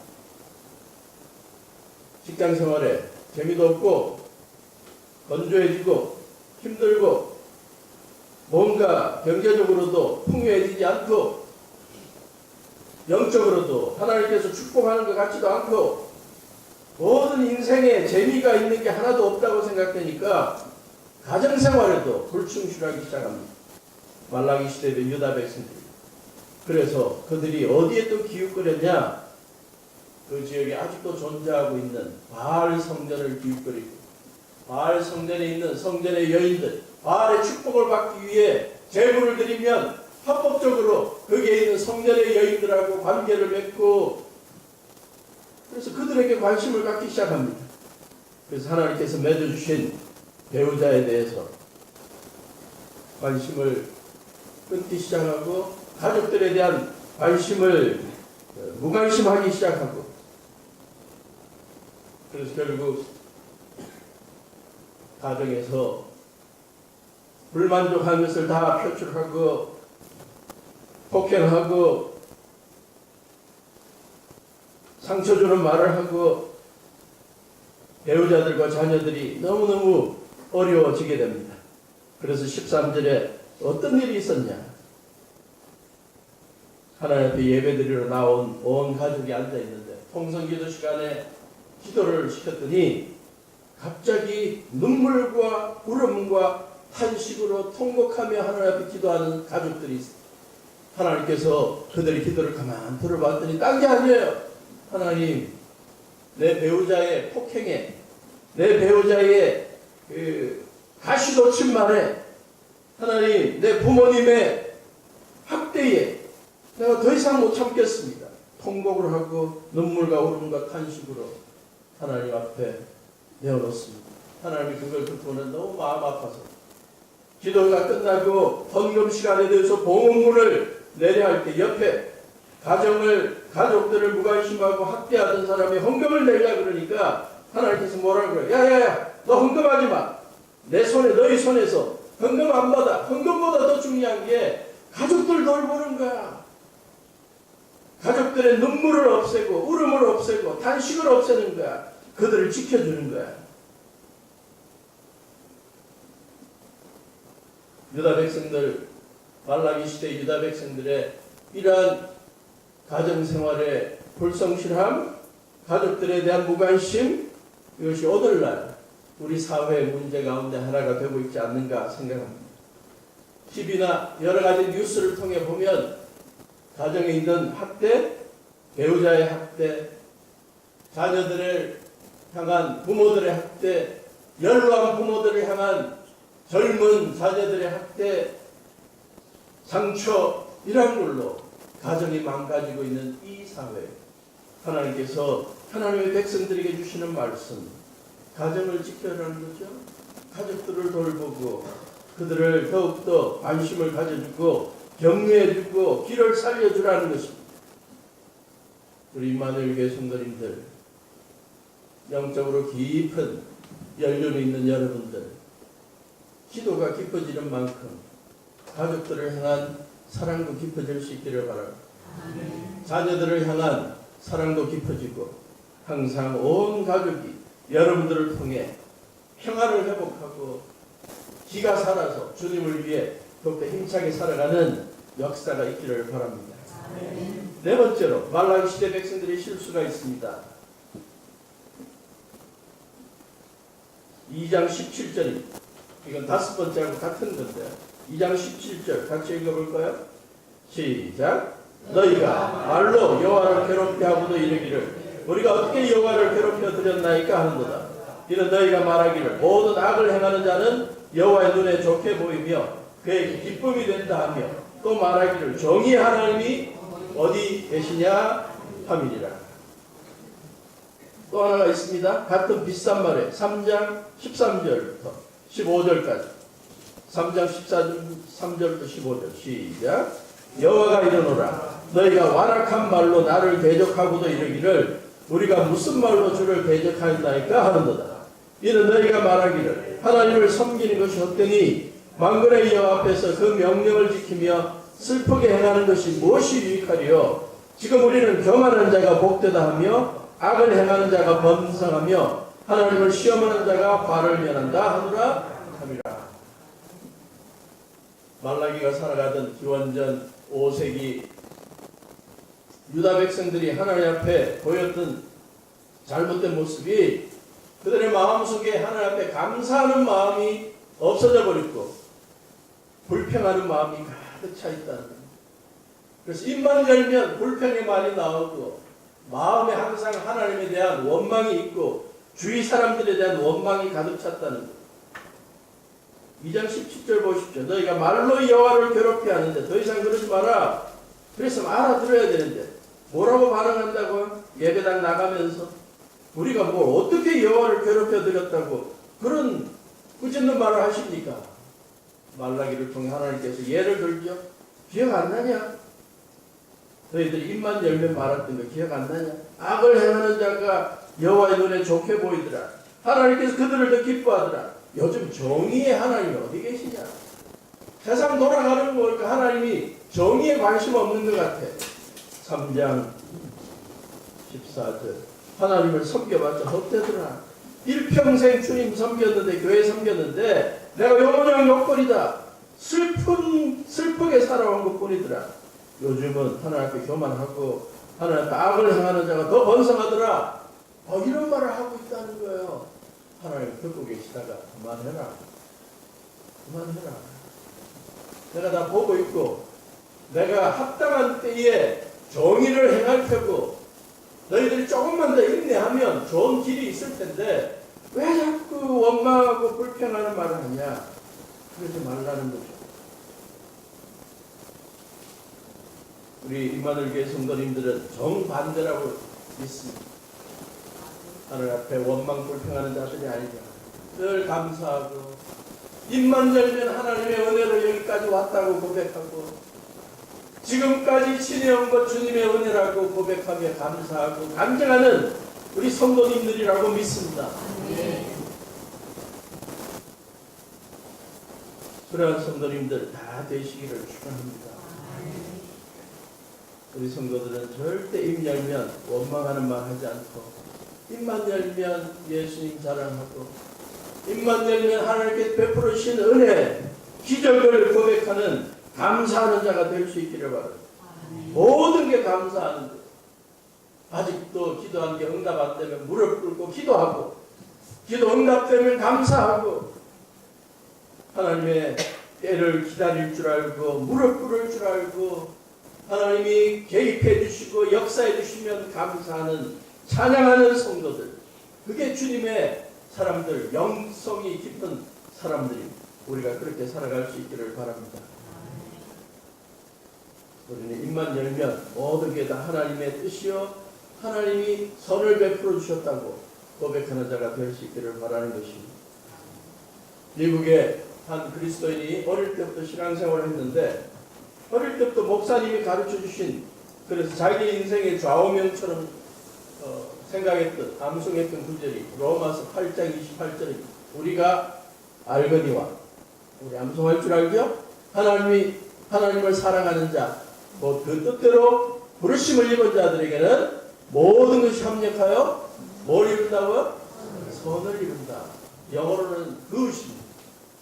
직장 생활에 재미도 없고 건조해지고 힘들고 뭔가 경제적으로도 풍요해지지 않고 영적으로도 하나님께서 축복하는 것 같지도 않고 모든 인생에 재미가 있는 게 하나도 없다고 생각되니까 가정생활에도 불충실하기 시작합니다. 말라기 시대의 유다 백성들. 그래서 그들이 어디에 또 기웃거렸냐? 그 지역에 아직도 존재하고 있는 바알 성전을 기웃거리고 바알 성전에 있는 성전의 여인들, 바알의 축복을 받기 위해 제물을 드리면 합법적으로 거기에 있는 성전의 여인들하고 관계를 맺고 그래서 그들에게 관심을 갖기 시작합니다. 그래서 하나님께서 맺어주신 배우자에 대해서 관심을 끊기 시작하고 가족들에 대한 관심을 무관심하기 시작하고 그래서 결국 가정에서 불만족한 것을 다 표출하고 폭행하고 상처 주는 말을 하고 배우자들과 자녀들이 너무너무 어려워지게 됩니다. 그래서 13절에 어떤 일이 있었냐? 하나님 앞에 예배드리러 나온 온 가족이 앉아있는데 통성기도 시간에 기도를 시켰더니 갑자기 눈물과 울음과 탄식으로 통곡하며 하나님 앞에 기도하는 가족들이 있습니다. 하나님께서 그들의 기도를 가만 들어봤더니 딴 게 아니에요. 하나님, 내 배우자의 폭행에, 내 배우자의 가시 놓친 말에, 하나님, 내 부모님의 학대에 내가 더 이상 못 참겠습니다. 통곡을 하고 눈물과 울음과 탄식으로 하나님 앞에 내어놓습니다. 하나님이 그걸 듣고는 너무 마음 아파서 기도가 끝나고 헌금 시간에 대해서 봉헌물을 내려 할 때 옆에 가족들을 무관심하고 학대하던 사람이 헌금을 내려 그러니까 하나님께서 뭐라고 그래요? 야야야, 너 헌금하지 마. 내 손에 너희 손에서 헌금 안 받아. 헌금보다 더 중요한 게 가족들 돌보는 거야. 가족들의 눈물을 없애고 울음을 없애고 탄식을 없애는 거야. 그들을 지켜주는 거야. 유다 백성들, 말라기 시대 유다 백성들의 이러한 가정생활의 불성실함, 가족들에 대한 무관심, 이것이 오늘날 우리 사회의 문제 가운데 하나가 되고 있지 않는가 생각합니다. TV나 여러 가지 뉴스를 통해 보면 가정에 있는 학대, 배우자의 학대, 자녀들을 향한 부모들의 학대, 연로한 부모들을 향한 젊은 자녀들의 학대, 상처 이런 걸로 가정이 망가지고 있는 이 사회, 하나님께서 하나님의 백성들에게 주시는 말씀, 가정을 지켜라는 거죠. 가족들을 돌보고 그들을 더욱더 관심을 가져주고 격려해주고 길을 살려주라는 것입니다. 우리 임마누엘 교회 성도님들, 영적으로 깊은 연륜이 있는 여러분들, 기도가 깊어지는 만큼 가족들을 향한 사랑도 깊어질 수 있기를 바랍니다. 자녀들을 향한 사랑도 깊어지고 항상 온 가족이 여러분들을 통해 평화를 회복하고 기가 살아서 주님을 위해 더욱더 힘차게 살아가는 역사가 있기를 바랍니다. 네 번째로 말라기 시대 백성들의 실수가 있습니다. 2장 17절입니다. 이건 5번째하고 같은 건데요. 2장 17절 같이 읽어볼까요? 시작. 너희가 말로 여호와를 괴롭게 하고도 이르기를 우리가 어떻게 여호와를 괴롭혀 드렸나이까 하는도다. 이는 너희가 말하기를 모든 악을 행하는 자는 여호와의 눈에 좋게 보이며 그에게 기쁨이 된다 하며 또 말하기를 정의의 하나님이 어디 계시냐 함이니라. 또 하나가 있습니다. 같은 비슷한 말에 3장 13절부터 15절까지 3장 13절부터 15절 시작. 여호와가 이르노라 너희가 완악한 말로 나를 대적하고도 이르기를 우리가 무슨 말로 주를 대적하였나이까 하는도다. 이는 너희가 말하기를 하나님을 섬기는 것이 헛되니 만군의 여호와 앞에서 그 명령을 지키며 슬프게 행하는 것이 무엇이 유익하리요. 지금 우리는 경하는 자가 복되다 하며 악을 행하는 자가 번성하며 하나님을 시험하는 자가 화를 면한다 하노라 함이라. 말라기가 살아가던 기원전 5세기 유다 백성들이 하나님 앞에 보였던 잘못된 모습이 그들의 마음속에 하나님 앞에 감사하는 마음이 없어져 버렸고 불평하는 마음이 가득 차 있다는 겁니다. 그래서 입만 열면 불평의 말이 나오고 마음에 항상 하나님에 대한 원망이 있고 주위 사람들에 대한 원망이 가득 찼다는 겁니다. 2장 17절 보십시오. 너희가 말로 여호와를 괴롭게 하는데 더 이상 그러지 마라. 그래서 알아들어야 되는데 뭐라고 반응한다고요? 예배당 나가면서 우리가 뭘 어떻게 여호와를 괴롭혀 드렸다고 그런 꾸짖는 말을 하십니까? 말라기를 통해 하나님께서 예를 들죠. 기억 안 나냐? 너희들이 입만 열면 말했던 거 기억 안 나냐? 악을 행하는 자가 여호와의 눈에 좋게 보이더라. 하나님께서 그들을 더 기뻐하더라. 요즘 정의의 하나님이 어디 계시냐? 세상 돌아가는 거 보니까 하나님이 정의에 관심 없는 것 같아. 3장 14절 하나님을 섬겨봤자 헛되더라. 일평생 주님 섬겼는데 교회 섬겼는데 내가 영원한 욕거리다. 슬프게 살아온 것뿐이더라. 요즘은 하나님 앞에 교만하고 하나님 앞에 악을 행하는 자가 더 번성하더라. 이런 말을 하고 있다는 거예요. 하나님 듣고 계시다가 그만해라. 내가 다 보고 있고 내가 합당한 때에 정의를 행할 테고 너희들이 조금만 더 인내하면 좋은 길이 있을 텐데 왜 자꾸 원망하고 불평하는 말을 하냐. 그러지 말라는 거죠. 우리 임마누엘 교회 성도님들은 정반대라고 믿습니다. 하늘 앞에 원망 불평하는 자들이 아니죠. 늘 감사하고 입만 열면 하나님의 은혜로 여기까지 왔다고 고백하고 지금까지 지내온 것 주님의 은혜라고 고백하며 감사하고 간증하는 우리 성도님들이라고 믿습니다. 그러한 성도님들 다 되시기를 축원합니다. 우리 성도들은 절대 입 열면 원망하는 말 하지 않고 입만 열면 예수님 자랑하고 입만 열면 하나님께 베풀어 주신 은혜 기적을 고백하는 감사하는 자가 될 수 있기를 바랍니다. 모든 게 감사하는 것. 아직도 기도한 게 응답 안 되면 무릎 꿇고 기도하고 기도 응답되면 감사하고 하나님의 때를 기다릴 줄 알고 무릎 꿇을 줄 알고 하나님이 개입해 주시고 역사해 주시면 감사하는 찬양하는 성도들, 그게 주님의 사람들, 영성이 깊은 사람들이 우리가 그렇게 살아갈 수 있기를 바랍니다. 우리는 입만 열면 모든 게 다 하나님의 뜻이요 하나님이 선을 베풀어 주셨다고 고백하는 자가 될 수 있기를 바라는 것입니다. 미국의 한 그리스도인이 어릴 때부터 신앙생활을 했는데 어릴 때부터 목사님이 가르쳐 주신, 그래서 자기 인생의 좌우명처럼 생각했던, 암송했던 구절이 로마서 8장 28절입니다. 우리가 알거니와, 우리 암송할 줄 알죠? 하나님을 사랑하는 자, 곧 그 뜻대로 부르심을 입은 자들에게는 모든 것이 합력하여 뭘 이룬다고요? 선을 이룬다. 영어로는 그것입니다.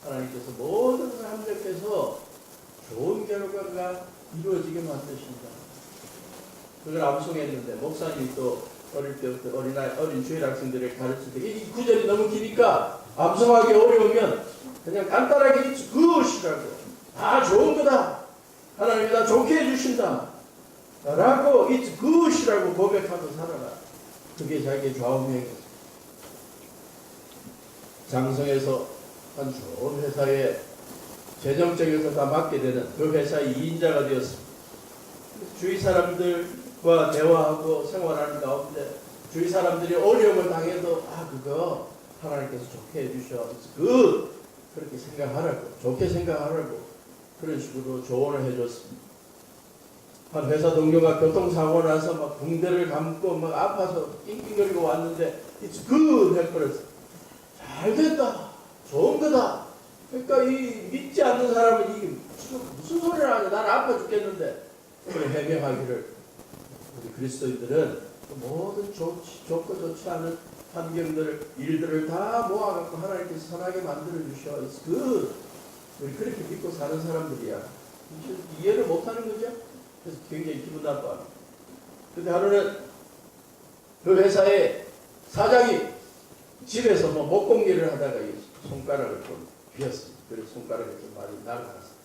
하나님께서 모든 것을 합력해서 좋은 결과가 이루어지게 만드신다. 그걸 암송했는데 목사님이 또 어릴 때부터 어린 주일 학생들에게 가르칠 때 이 구절이 너무 기니까 암송하기 어려우면 그냥 간단하게 그것이라고, 다 좋은 거다, 하나님이 다 좋게 해주신다 라고 it's good이라고 고백하고 살아라. 그게 자기의 좌우명이었어요. 장성에서 한 좋은 회사에 재정적에서 다 맡게 되는 그 회사의 2인자가 되었습니다. 주위 사람들과 대화하고 생활하는 가운데 주위 사람들이 어려움을 당해도 그거 하나님께서 좋게 해주셔, 그렇게 생각하라고, 좋게 생각하라고 그런 식으로 조언을 해줬습니다. 한 회사 동료가 교통사고 나서 막 붕대를 감고 막 아파서 낑낑거리고 왔는데 it's good 했거든요. 잘 됐다, 좋은 거다. 그러니까 이 믿지 않는 사람은 이게 무슨 소리를 하냐, 난 아파 죽겠는데. 그걸 해명하기를 우리 그리스도인들은 모든 좋고 좋지 않은 환경들을, 일들을 다 모아갖고 하나님께서 선하게 만들어 주셔. It's good. 우리 그렇게 믿고 사는 사람들이야. 이해를 못하는 거죠? 그래서 굉장히 기분 나빠합니다. 근데 하루는 그 회사의 사장이 집에서 목공일을 하다가 손가락을 좀 휘었습니다. 그래서 손가락이 좀 많이 날아갔어요.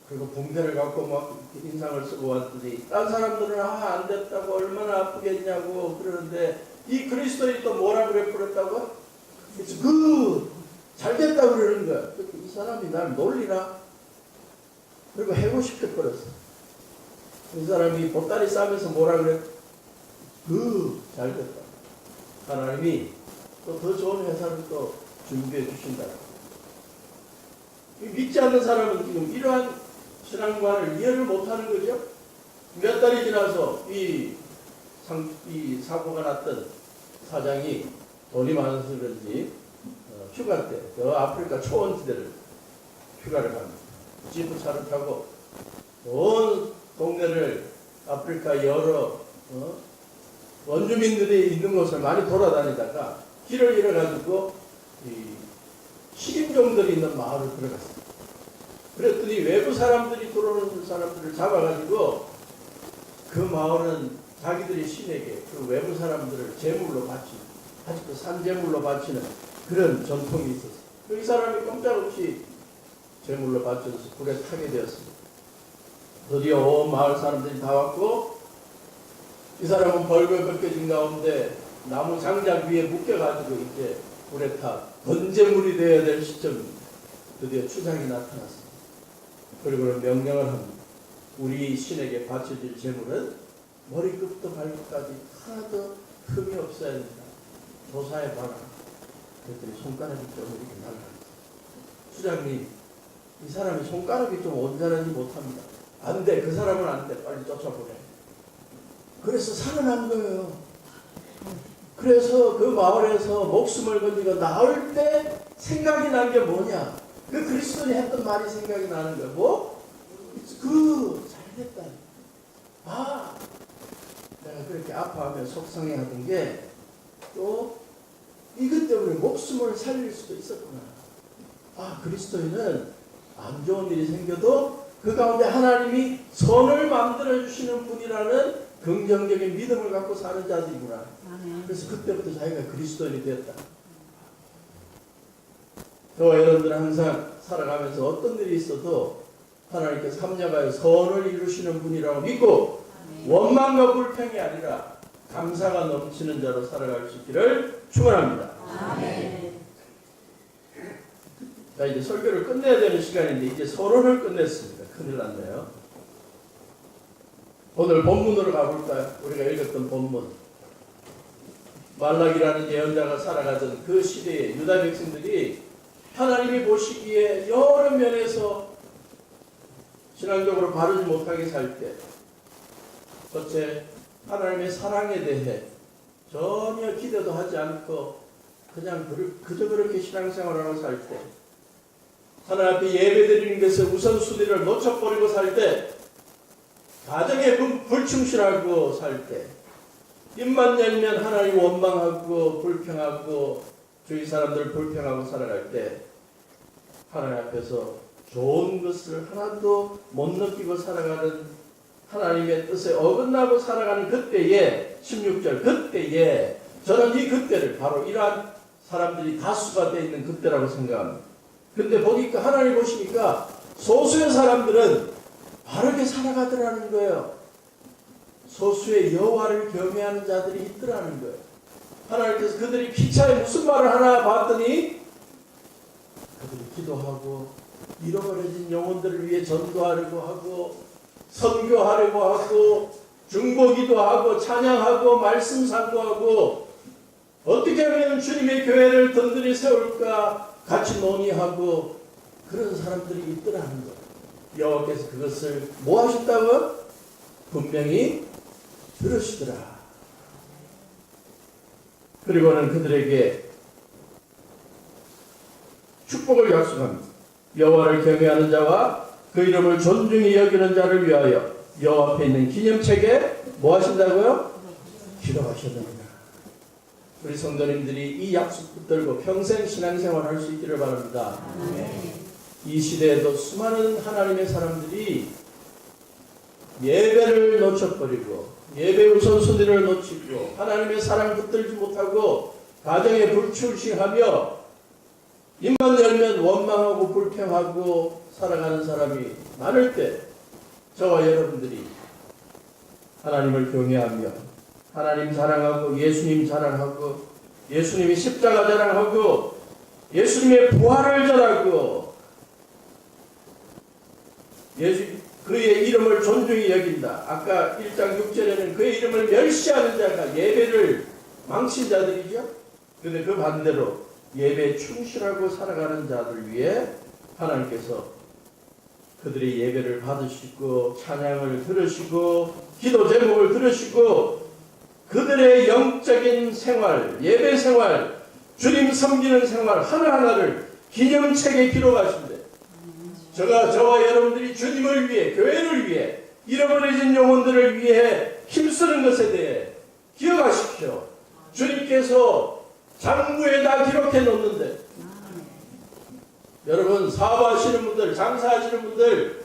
그리고 붕대를 갖고 막 인상을 쓰고 왔더니 딴 사람들은 안 됐다고, 얼마나 아프겠냐고 그러는데 이 그리스도인이 또 뭐라 그랬다고? It's good. 잘 됐다고 그러는 거야. 이 사람이 날 놀리나? 그리고 해고시켜버렸어. 이 사람이 보따리 싸면서 뭐라 그래? 잘 됐다. 하나님이 또 더 좋은 회사를 또 준비해 주신다. 믿지 않는 사람은 지금 이러한 신앙관을 이해를 못하는 거죠. 몇 달이 지나서 이 사고가 났던 사장이 돈이 많아서 그런지 휴가 때 저 아프리카 초원지대를 휴가를 갑니다. 지프차를 타고 온 동네를, 아프리카 여러 원주민들이 있는 곳을 많이 돌아다니다가 길을 잃어가지고 식인종들이 있는 마을을 들어갔습니다. 그랬더니 외부 사람들이 들어오는 사람들을 잡아가지고 그 마을은 자기들의 신에게 그 외부 사람들을 제물로 바치는, 아직도 산제물로 바치는 그런 전통이 있었어요. 이 사람이 꼼짝없이 제물로 바쳐서 불에 타게 되었습니다. 드디어 온 마을 사람들이 다 왔고 이 사람은 벌벌 벗겨진 가운데 나무 장작 위에 묶여가지고 이제 불에 타 번제물이 되어야 될 시점입니다. 드디어 추장이 나타났습니다. 그리고는 명령을 합니다. 우리 신에게 바쳐질 제물은 머리끝부터 발끝까지 하나도 흠이 없어야 된다. 조사해봐라. 그랬더니 손가락이 좀 이렇게 날아갑니다. 추장님, 이 사람이 손가락이 좀 온전하지 못합니다. 안 돼. 그 사람은 안 돼. 빨리 쫓아보내. 그래서 살아난 거예요. 그래서 그 마을에서 목숨을 건지고 나올 때 생각이 난 게 뭐냐? 그 그리스도인이 했던 말이 생각이 나는 거예요. 뭐? 잘됐다. 내가 그렇게 아파하며 속상해하던 게 또 이것 때문에 목숨을 살릴 수도 있었구나. 그리스도인은 안 좋은 일이 생겨도 그 가운데 하나님이 선을 만들어 주시는 분이라는 긍정적인 믿음을 갖고 사는 자들이구나. 그래서 그때부터 자기가 그리스도인이 되었다. 저와 여러분들은 항상 살아가면서 어떤 일이 있어도 하나님께서 합력하여 선을 이루시는 분이라고 믿고 원망과 불평이 아니라 감사가 넘치는 자로 살아갈 수 있기를 축원합니다. 자, 이제 설교를 끝내야 되는 시간인데 이제 서론을 끝냈습니다. 큰일 났네요. 오늘 본문으로 가볼까요? 우리가 읽었던 본문. 말라기라는 예언자가 살아가던 그 시대에 유다 백성들이 하나님이 보시기에 여러 면에서 신앙적으로 바르지 못하게 살 때, 첫째, 하나님의 사랑에 대해 전혀 기대도 하지 않고 그냥 그저 그렇게 신앙생활하고 살 때, 하나님 앞에 예배드리는 것에 우선순위를 놓쳐버리고 살 때, 가정에 불충실하고 살 때, 입만 열면 하나님 원망하고 불평하고 주위 사람들 불평하고 살아갈 때, 하나님 앞에서 좋은 것을 하나도 못 느끼고 살아가는 하나님의 뜻에 어긋나고 살아가는 그때에 16절 그때에 저는 이 그때를 바로 이러한 사람들이 다수가 되어 있는 그때라고 생각합니다. 근데 보니까 하나님 보시니까 소수의 사람들은 바르게 살아가더라는 거예요. 소수의 여호와를 경외하는 자들이 있더라는 거예요. 하나님께서 그들이 피차에 무슨 말을 하나 봤더니 그들이 기도하고 잃어버려진 영혼들을 위해 전도하려고 하고 선교하려고 하고 중보기도 하고 찬양하고 말씀 상고하고 어떻게 하면 주님의 교회를 든든히 세울까 같이 논의하고 그런 사람들이 있더라는 거예요. 여호와께서 그것을 뭐 하셨다고요? 분명히 들으시더라. 그리고는 그들에게 축복을 약속합니다. 여호와를 경외하는 자와 그 이름을 존중히 여기는 자를 위하여 여호와 앞에 있는 기념책에 뭐 하신다고요? 기록하셨느니라. 우리 성도님들이 이 약속 붙들고 평생 신앙생활 할 수 있기를 바랍니다. 이 시대에도 수많은 하나님의 사람들이 예배를 놓쳐버리고 예배 우선순위를 놓치고 하나님의 사랑 붙들지 못하고 가정에 불출시하며 입만 열면 원망하고 불평하고 살아가는 사람이 많을 때 저와 여러분들이 하나님을 경외하며 하나님 자랑하고 예수님 자랑하고 예수님의 십자가 자랑하고 예수님의 부활을 전하고 그의 이름을 존중히 여긴다. 아까 1장 6절에는 그의 이름을 멸시하는 자가 예배를 망친 자들이죠. 그런데 그 반대로 예배에 충실하고 살아가는 자들 위해 하나님께서 그들의 예배를 받으시고 찬양을 들으시고 기도 제목을 들으시고 그들의 영적인 생활, 예배 생활, 주님 섬기는 생활 하나하나를 기념책에 기록하신대. 저와 여러분들이 주님을 위해, 교회를 위해, 잃어버려진 영혼들을 위해 힘쓰는 것에 대해 기억하십시오. 주님께서 장부에 다 기록해 놓는데 여러분 사업하시는 분들, 장사하시는 분들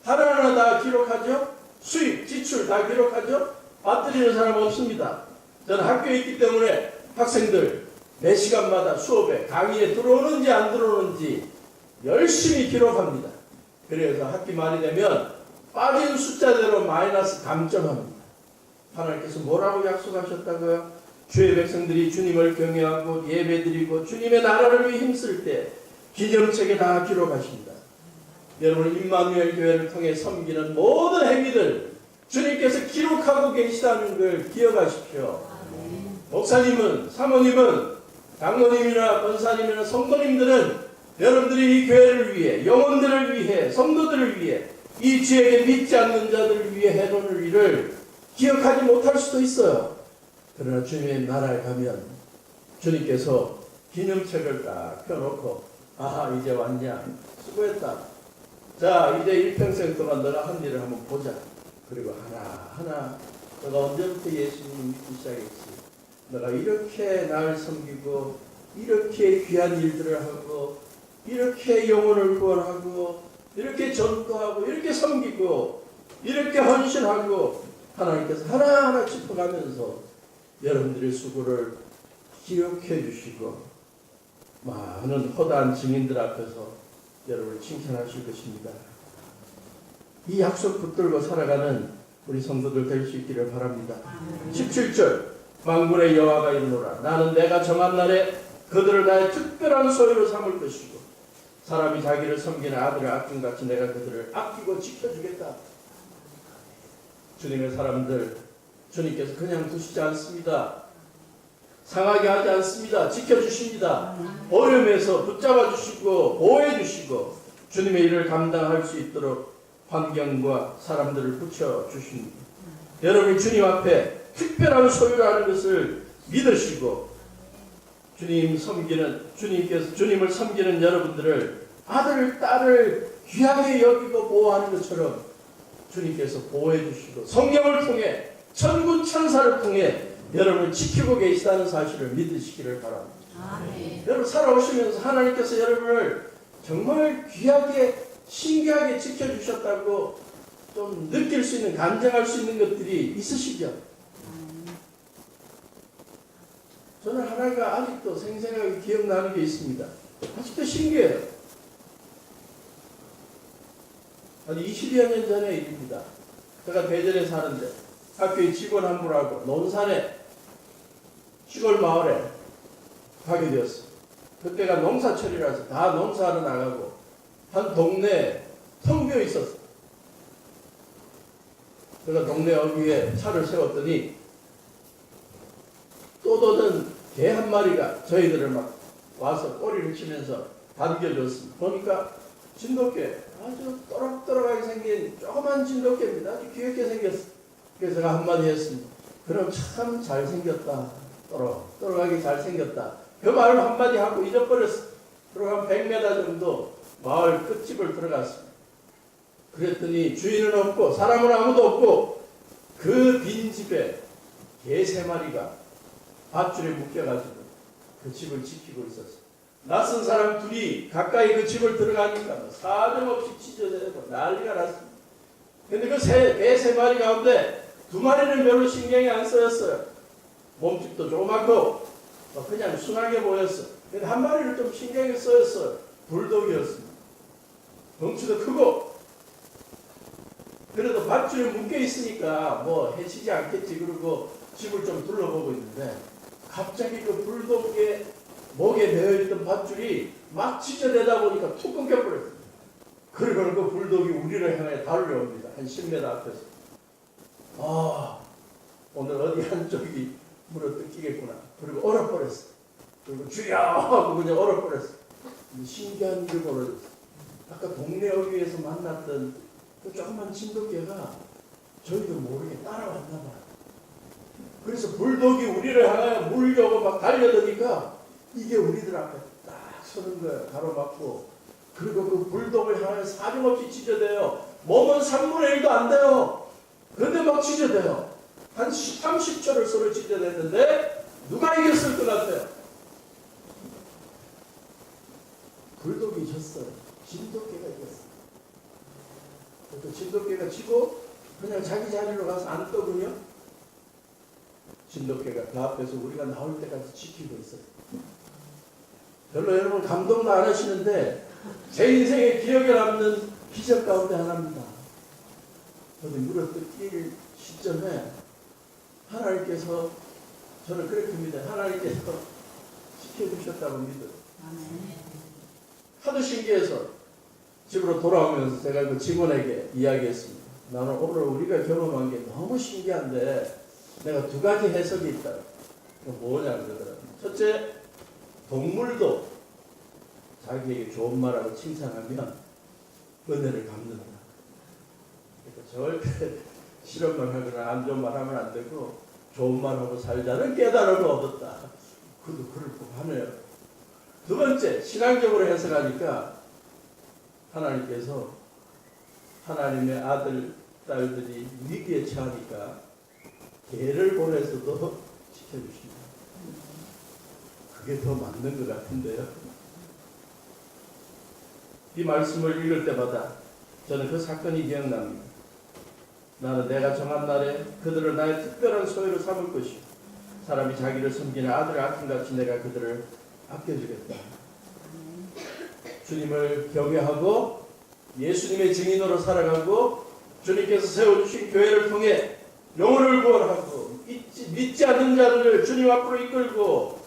하나하나 다 기록하죠? 수입, 지출 다 기록하죠? 빠뜨리는 사람 없습니다. 저는 학교에 있기 때문에 학생들 몇 시간마다 수업에 강의에 들어오는지 안 들어오는지 열심히 기록합니다. 그래서 학기 말이 되면 빠진 숫자대로 마이너스 감점합니다. 하나님께서 뭐라고 약속하셨다고요? 주의 백성들이 주님을 경외하고 예배드리고 주님의 나라를 위해 힘쓸 때 기념책에 다 기록하십니다. 여러분 임마누엘 교회를 통해 섬기는 모든 행위들 주님께서 기록하고 계시다는 걸 기억하십시오. 목사님은, 사모님은, 장로님이나 권사님이나 성도님들은 여러분들이 이 교회를 위해, 영혼들을 위해, 성도들을 위해, 이 주에게 믿지 않는 자들을 위해 해놓을 일을 기억하지 못할 수도 있어요. 그러나 주님의 나라에 가면 주님께서 기념책을 딱 펴놓고 아하 이제 왔냐 수고했다. 자 이제 일평생 동안 너가 한 일을 한번 보자. 그리고 하나하나 너가 언제부터 예수님 믿기 시작했지. 너가 이렇게 날 섬기고 이렇게 귀한 일들을 하고 이렇게 영혼을 구원하고 이렇게 전도하고 이렇게 섬기고 이렇게 헌신하고 하나님께서 하나하나 짚어가면서 여러분들의 수고를 기억해 주시고 많은 허다한 증인들 앞에서 여러분을 칭찬하실 것입니다. 이 약속 붙들고 살아가는 우리 성도들 될 수 있기를 바랍니다. 17절 만군의 여호와가 이르노라 나는 내가 정한 날에 그들을 나의 특별한 소유로 삼을 것이고 사람이 자기를 섬기는 아들을 아낌같이 내가 그들을 아끼고 지켜주겠다. 주님의 사람들 주님께서 그냥 두시지 않습니다. 상하게 하지 않습니다. 지켜주십니다. 어려움에서 붙잡아 주시고 보호해 주시고 주님의 일을 감당할 수 있도록 환경과 사람들을 붙여 주십니다. 여러분이 주님 앞에 특별한 소유라는 것을 믿으시고 주님을 섬기는 여러분들을 아들, 딸을 귀하게 여기고 보호하는 것처럼 주님께서 보호해 주시고 성경을 통해 천군 천사를 통해 여러분을 지키고 계시다는 사실을 믿으시기를 바랍니다. 아멘. 여러분 살아오시면서 하나님께서 여러분을 정말 귀하게 신기하게 지켜주셨다고 좀 느낄 수 있는 간증할 수 있는 것들이 있으시죠? 저는 하나가 아직도 생생하게 기억나는 게 있습니다. 아직도 신기해요. 한 20여 년 전의 일입니다. 제가 대전에 사는데 학교의 직원 한 분하고 논산에 시골 마을에 가게 되었어요. 그때가 농사철이라서 다 농사하러 나가고 한 동네에 텅 비어 있었어요. 제가 동네 어귀에 차를 세웠더니 떠도는 개 한 마리가 저희들을 막 와서 꼬리를 치면서 반겨줬습니다. 보니까 진돗개, 아주 또락또락하게 생긴 조그만 진돗개입니다. 아주 귀엽게 생겼어요. 그래서 제가 한마디 했습니다. 그럼 참 잘생겼다. 또락또락하게 잘생겼다. 그 말을 한마디 하고 잊어버렸어요. 그리고 한 100m 정도 마을 끝집을 들어갔습니다. 그랬더니 주인은 없고 사람은 아무도 없고 그 빈집에 개 3마리가 밧줄에 묶여가지고 그 집을 지키고 있었어요. 낯선 사람 둘이 가까이 그 집을 들어가니까 사정없이 찢어내고 난리가 났습니다. 근데 그 개 3마리 가운데 2마리는 별로 신경이 안 쓰였어요. 몸집도 조그맣고 그냥 순하게 보였어요. 근데 한 마리를 좀 신경이 쓰였어요. 불독이었습니다. 덩치도 크고 그래도 밧줄에 묶여 있으니까 뭐 해치지 않겠지 그러고 집을 좀 둘러보고 있는데 갑자기 그 불독의 목에 매어있던 밧줄이 막 찢어내다 보니까 툭 끊겨버렸어요. 그리고 그 불독이 우리를 향해 달려옵니다. 한 10m 앞에서. 아, 오늘 어디 한쪽이 물어뜯기겠구나. 그리고 얼어버렸어. 그리고 주여 하고 그냥 얼어버렸어. 신기한 일이 벌어졌어. 아까 동네 어귀에서 만났던 그 조그만 진돗개가 저희도 모르게 따라왔나 봐요. 그래서 불독이 우리를 향하여 물려고 막 달려드니까 이게 우리들 앞에 딱 서는 거예요. 가로막고. 그리고 그 불독을 향하여 사정없이 찢어대요. 몸은 3분의 1도 안 돼요. 그런데 막 찢어대요. 한 30초를 서로 찢어댔는데 누가 이겼을 것 같아요? 불독이 졌어요. 진돗개가 이겼어요. 그 진돗개가 지고 그냥 자기 자리로 가서 앉더군요. 진돗개가 그 앞에서 우리가 나올 때까지 지키고 있어요. 별로 여러분 감동도 안 하시는데 제 인생에 기억에 남는 기적 가운데 하나입니다. 어디 물어뜯길 시점에 하나님께서 저는 그렇게 믿어요. 하나님께서 지켜주셨다고 믿어요. 하도 신기해서 집으로 돌아오면서 제가 그 직원에게 이야기했습니다. 나는 오늘 우리가 경험한 게 너무 신기한데 내가 2가지 해석이 있다. 뭐냐 그러더라고요. 첫째, 동물도 자기에게 좋은 말하고 칭찬하면 은혜를 갚는다. 그러니까 절대 싫은 말 하거나 안 좋은 말 하면 안 되고 좋은 말 하고 살자는 깨달음을 얻었다. 그도 그럴 법하네요. 2번째, 신앙적으로 해석하니까 하나님께서 하나님의 아들, 딸들이 위기에 처하니까 개를 보내서도 지켜주십니다. 그게 더 맞는 것 같은데요. 이 말씀을 읽을 때마다 저는 그 사건이 기억납니다. 나는 내가 정한 날에 그들을 나의 특별한 소유로 삼을 것이요 사람이 자기를 섬기는 아들을 아낌같이 내가 그들을 아껴주겠다. 주님을 경외하고 예수님의 증인으로 살아가고 주님께서 세워주신 교회를 통해 영혼을 구원하고 믿지 않는 자들을 주님 앞으로 이끌고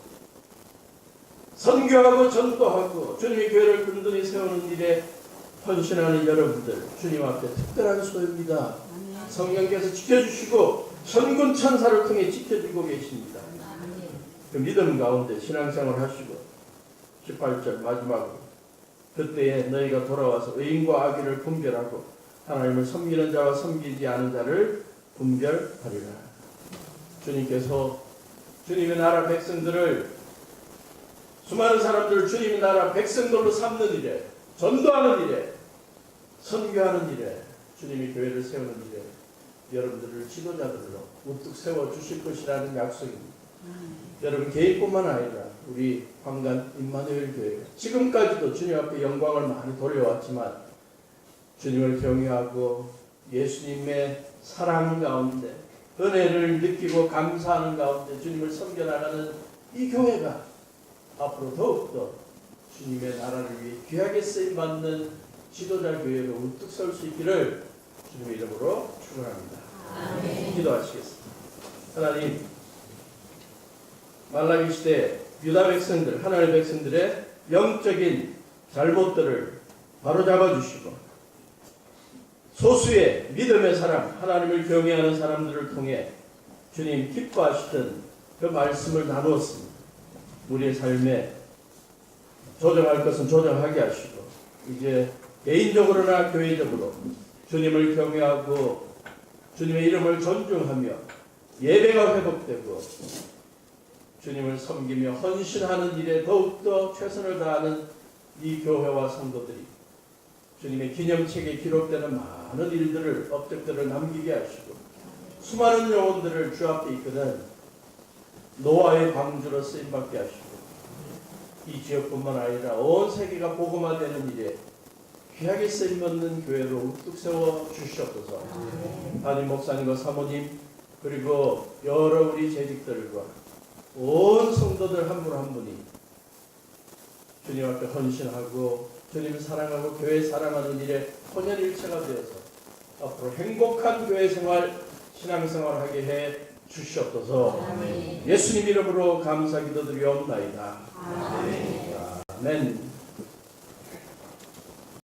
선교하고 전도하고 주님의 교회를 든든히 세우는 일에 헌신하는 여러분들 주님 앞에 특별한 소유입니다. 성령께서 지켜주시고 천군 천사를 통해 지켜주고 계십니다. 그 믿음 가운데 신앙생활 하시고 18절 마지막으로 그때에 너희가 돌아와서 의인과 악인을 분별하고 하나님을 섬기는 자와 섬기지 않은 자를 분별하리라. 주님께서 주님의 나라 백성들을 수많은 사람들을 주님의 나라 백성들로 삼는 일에 전도하는 일에 선교하는 일에 주님의 교회를 세우는 일에 여러분들을 지도자들로 우뚝 세워주실 것이라는 약속입니다. 여러분 개인뿐만 아니라 우리 황간 임마누엘 교회가 지금까지도 주님 앞에 영광을 많이 돌려왔지만 주님을 경외하고 예수님의 사랑 가운데 은혜를 느끼고 감사하는 가운데 주님을 섬겨나가는 이 교회가 앞으로 더욱더 주님의 나라를 위해 귀하게 쓰임받는 지도자 교회로 우뚝 설 수 있기를 주님의 이름으로 축원합니다. 기도하시겠습니다. 하나님, 말라기 시대 유다 백성들, 하나님의 백성들의 영적인 잘못들을 바로잡아 주시고 소수의 믿음의 사람, 하나님을 경외하는 사람들을 통해 주님 기뻐하시던 그 말씀을 나누었습니다. 우리의 삶에 조정할 것은 조정하게 하시고 이제 개인적으로나 교회적으로 주님을 경외하고 주님의 이름을 존중하며 예배가 회복되고 주님을 섬기며 헌신하는 일에 더욱더 최선을 다하는 이 교회와 성도들이 주님의 기념책에 기록되는 많은 일들을 업적들을 남기게 하시고 수많은 영혼들을 주 앞에 이끄는 노아의 방주로 쓰임받게 하시고 이 지역뿐만 아니라 온 세계가 복음화되는 일에 귀하게 쓰임받는 교회로 우뚝 세워 주시옵소서. 담임 목사님과 사모님 그리고 여러 우리 재직들과 온 성도들 한 분 한 분이 주님 앞에 헌신하고 주님을 사랑하고 교회 사랑하는 일에 혼연일체가 되어서 앞으로 행복한 교회 생활, 신앙생활하게 해 주시옵소서. 예수님 이름으로 감사 기도드리옵나이다. 아멘.